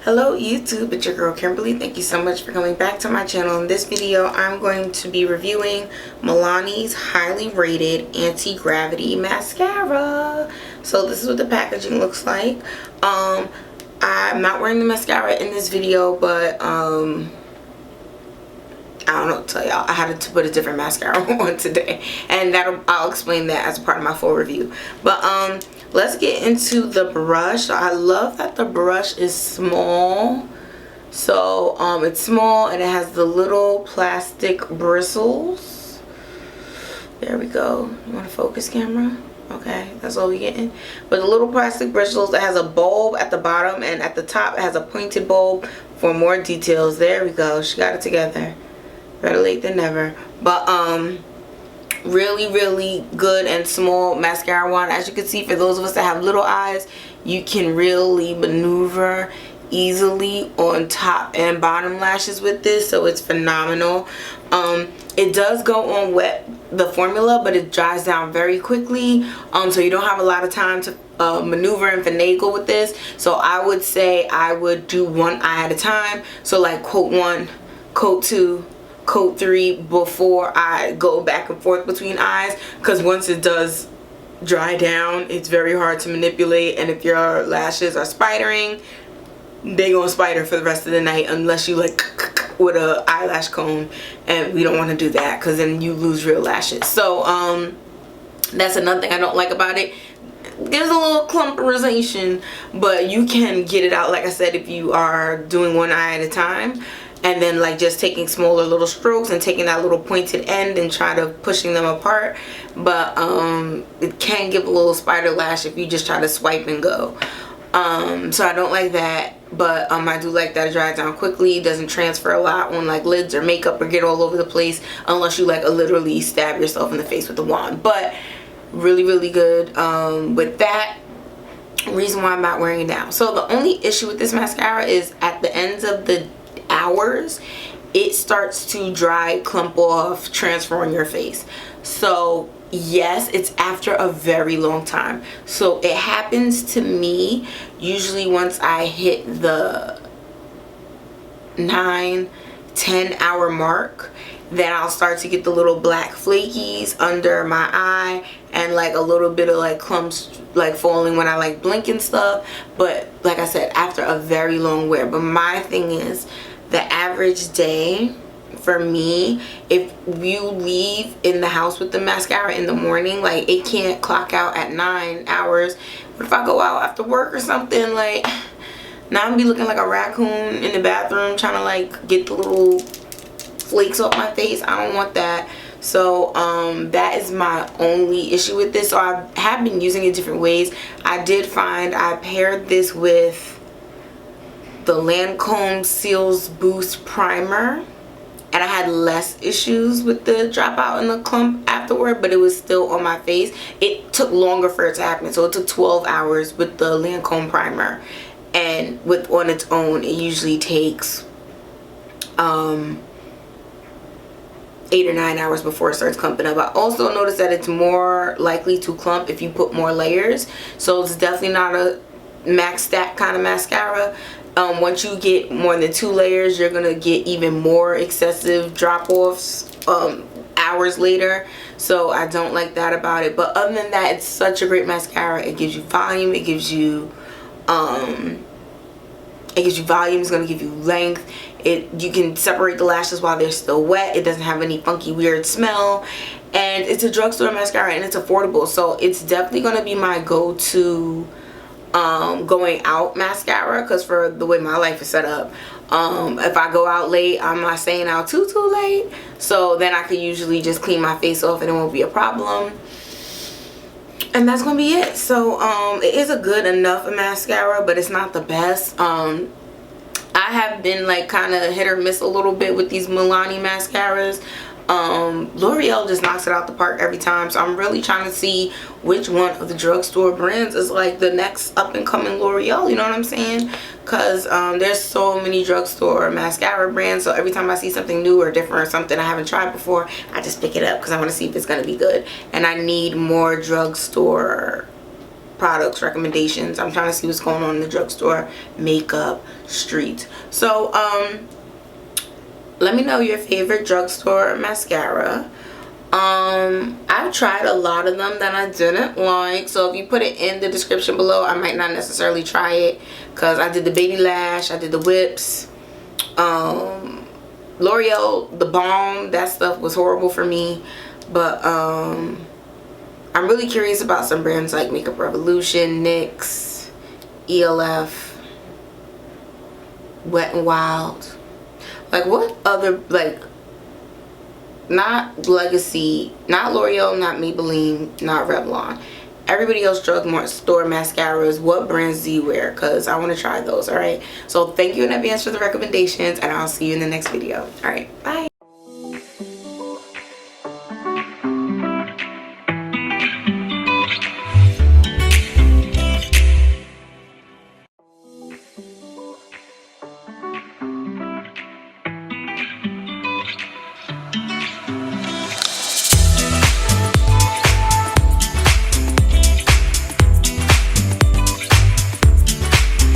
Hello YouTube, it's your girl Kimberly. Thank you so much for coming back to my channel. In this video, I'm going to be reviewing Milani's highly rated anti-gravity mascara. So this is what the packaging looks like. I'm not wearing the mascara in this video, but I don't know what to tell y'all. I had to put a different mascara on today, and I'll explain that as a part of my full review. But let's get into the brush. I love that the brush is small. So it's small and it has the little plastic bristles. There we go. You want to focus, camera? Okay, that's all we're getting. But the little plastic bristles, it has a bulb at the bottom, and at the top it has a pointed bulb for more details. There we go. She got it together. Better late than never. But really good and small mascara wand. As you can see, for those of us that have little eyes, you can really maneuver easily on top and bottom lashes with this, so it's phenomenal. It does go on wet, the formula, but it dries down very quickly, so you don't have a lot of time to maneuver and finagle with this. So I would say I would do one eye at a time. So like coat 1, coat 2, coat 3 before I go back and forth between eyes, because once it does dry down, it's very hard to manipulate, and if your lashes are spidering, they gonna spider for the rest of the night unless you like with a eyelash comb, and we don't want to do that because then you lose real lashes. So that's another thing I don't like about it. There's a little clumperization, but you can get it out, like I said, if you are doing one eye at a time, and then like just taking smaller little strokes and taking that little pointed end and try to pushing them apart. But it can give a little spider lash if you just try to swipe and go. So I don't like that, but I do like that it dries down quickly. It doesn't transfer a lot on like lids or makeup or get all over the place unless you like literally stab yourself in the face with a wand. But really good with that. Reason why I'm not wearing it now. So the only issue with this mascara is at the ends of the hours it starts to dry, clump off, transfer on your face. So yes, it's after a very long time. So it happens to me usually once I hit the 9-10 hour mark. Then I'll start to get the little black flakies under my eye, and like a little bit of like clumps like falling when I like blink and stuff. But like I said, after a very long wear. But my thing is, the average day for me, if you leave in the house with the mascara in the morning, like it can't clock out at 9 hours. But if I go out after work or something, like now I'm gonna be looking like a raccoon in the bathroom trying to like get the little flakes off my face. I don't want that. So that is my only issue with this. So I have been using it different ways. I did find I paired this with the Lancome Seals Boost Primer, and I had less issues with the dropout and the clump afterward, but it was still on my face. It took longer for it to happen, so it took 12 hours with the Lancome primer, and with on its own it usually takes 8 or 9 hours before it starts clumping up. I also noticed that it's more likely to clump if you put more layers, so it's definitely not a max stack kind of mascara. Once you get more than 2 layers, you're gonna get even more excessive drop-offs hours later. So I don't like that about it. But other than that, it's such a great mascara. It gives you volume. It gives you volume. It's gonna give you length. You can separate the lashes while they're still wet. It doesn't have any funky weird smell, and it's a drugstore mascara and it's affordable. So it's definitely gonna be my go-to going out mascara, because for the way my life is set up, if I go out late, I'm not staying out too late, so then I could usually just clean my face off and it won't be a problem, and that's gonna be it. So it is a good enough mascara, but it's not the best. I have been like kind of hit or miss a little bit with these Milani mascaras. L'Oreal just knocks it out the park every time, so I'm really trying to see which one of the drugstore brands is like the next up and coming L'Oreal, you know what I'm saying? Because there's so many drugstore mascara brands, so every time I see something new or different or something I haven't tried before, I just pick it up because I want to see if it's going to be good. And I need more drugstore products recommendations. I'm trying to see what's going on in the drugstore makeup street. So let me know your favorite drugstore mascara. I've tried a lot of them that I didn't like, so if you put it in the description below, I might not necessarily try it, because I did the baby lash, I did the whips, L'Oreal, the balm, that stuff was horrible for me. But I'm really curious about some brands like Makeup Revolution, NYX, ELF, Wet n Wild. Like, what other, like, not Legacy, not L'Oreal, not Maybelline, not Revlon. Everybody else drugstore mascaras, what brands do you wear? Because I want to try those. Alright, so thank you in advance for the recommendations, and I'll see you in the next video. Alright, bye.